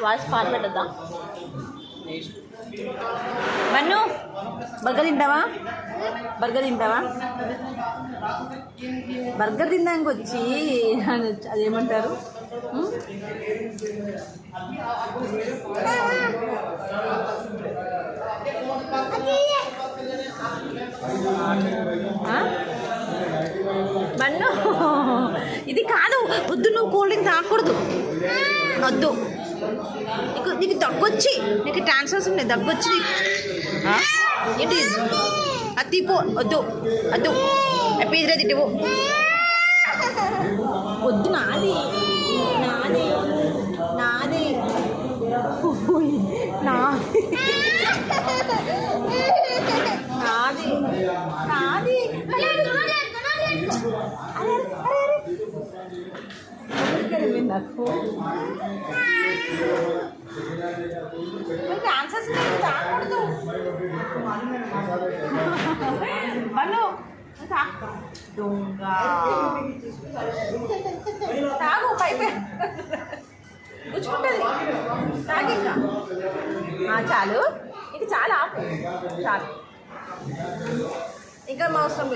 Voice పాట పెట్టద్దా? మన్ను burger తింటావా? బర్గర్ తింటావా? బర్గర్ తినడానికి వచ్చి అదేమంటారు, మన్ను ఇది కాదు, వద్దు, నువ్వు కూల్ డ్రింక్ తాగకూడదు, వద్దు. నీకు దగ్గొచ్చి, నీకు ట్రాన్స్ఫర్స్ ఉన్నాయి, దగ్గొచ్చి ఏంటి అది తీపో, వద్దు వద్దు, పీజరా తిట్టివు, వద్దు, నాది నాది నాది నాది నాది నాది నాకు ఆన్సర్స్ తాగకూడదు. మన్ను దొంగ తాగు, పైపు గుచ్చుకుంటుంది, తాగి ఇంకా చాలు, ఇంక చాలా ఆపు, చాలు, ఇంకా మా అవసరం.